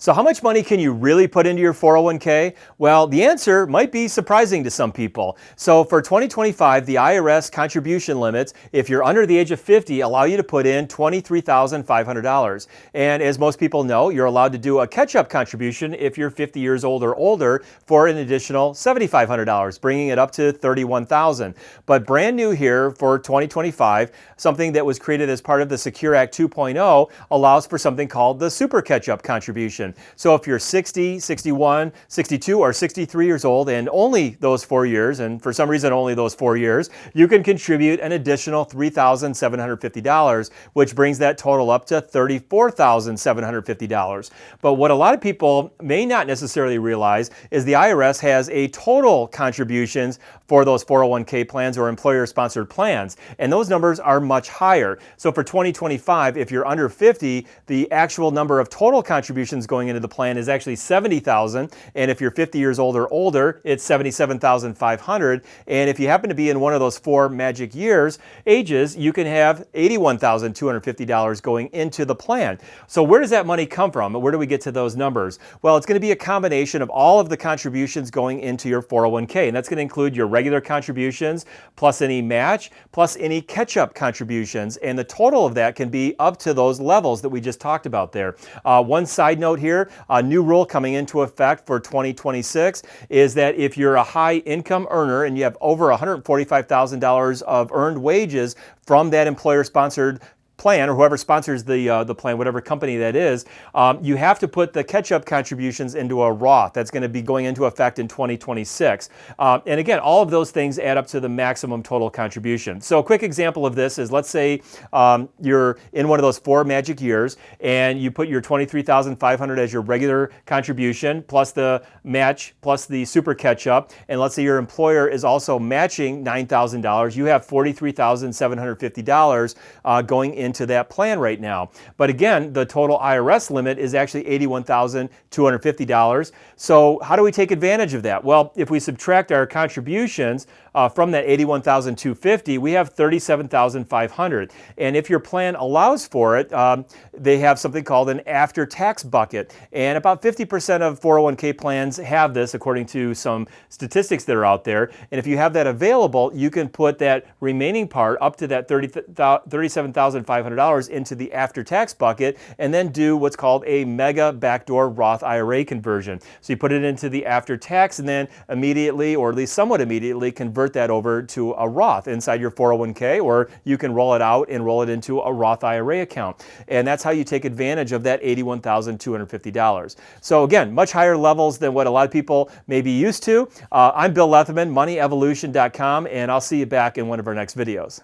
So how much money can you really put into your 401k? Well, the answer might be surprising to some people. So for 2025, the IRS contribution limits, if you're under the age of 50, allow you to put in $23,500. And as most people know, you're allowed to do a catch-up contribution if you're 50 years old or older for an additional $7,500, bringing it up to $31,000. But brand new here for 2025, something that was created as part of the Secure Act 2.0 allows for something called the Super Catch-up contribution. So if you're 60, 61, 62, or 63 years old and only those 4 years, and for some reason only those 4 years, you can contribute an additional $3,750, which brings that total up to $34,750. But what a lot of people may not necessarily realize is the IRS has a total contributions for those 401k plans or employer-sponsored plans, and those numbers are much higher. So for 2025, if you're under 50, the actual number of total contributions going into the plan is actually 70,000, and if you're 50 years old or older, it's 77,500, and if you happen to be in one of those 4 magic ages, you can have $81,250 going into the plan. So where does that money come from? Where do we get to those numbers? Well, it's going to be a combination of all of the contributions going into your 401k, and that's going to include your regular contributions, plus any match, plus any catch-up contributions, and the total of that can be up to those levels that we just talked about there. One side note here, a new rule coming into effect for 2026 is that if you're a high income earner and you have over $145,000 of earned wages from that employer-sponsored plan, or whoever sponsors the plan, whatever company that is, you have to put the catch-up contributions into a Roth. That's going to be going into effect in 2026. And again, all of those things add up to the maximum total contribution. So a quick example of this is, let's say you're in one of those 4 magic years and you put your $23,500 as your regular contribution, plus the match, plus the super catch-up, and let's say your employer is also matching $9,000. You have $43,750 going into that plan right now. But again, the total IRS limit is actually $81,250. So how do we take advantage of that? Well, if we subtract our contributions from that $81,250, we have $37,500. And if your plan allows for it, they have something called an after-tax bucket. And about 50% of 401k plans have this, according to some statistics that are out there. And if you have that available, you can put that remaining part up to that $37,500 into the after-tax bucket and then do what's called a mega backdoor Roth IRA conversion. So you put it into the after-tax and then immediately, or at least somewhat immediately, convert that over to a Roth inside your 401k, or you can roll it out and roll it into a Roth IRA account. And that's how you take advantage of that $81,250. So again, much higher levels than what a lot of people may be used to. I'm Bill Leatherman, moneyevolution.com, and I'll see you back in one of our next videos.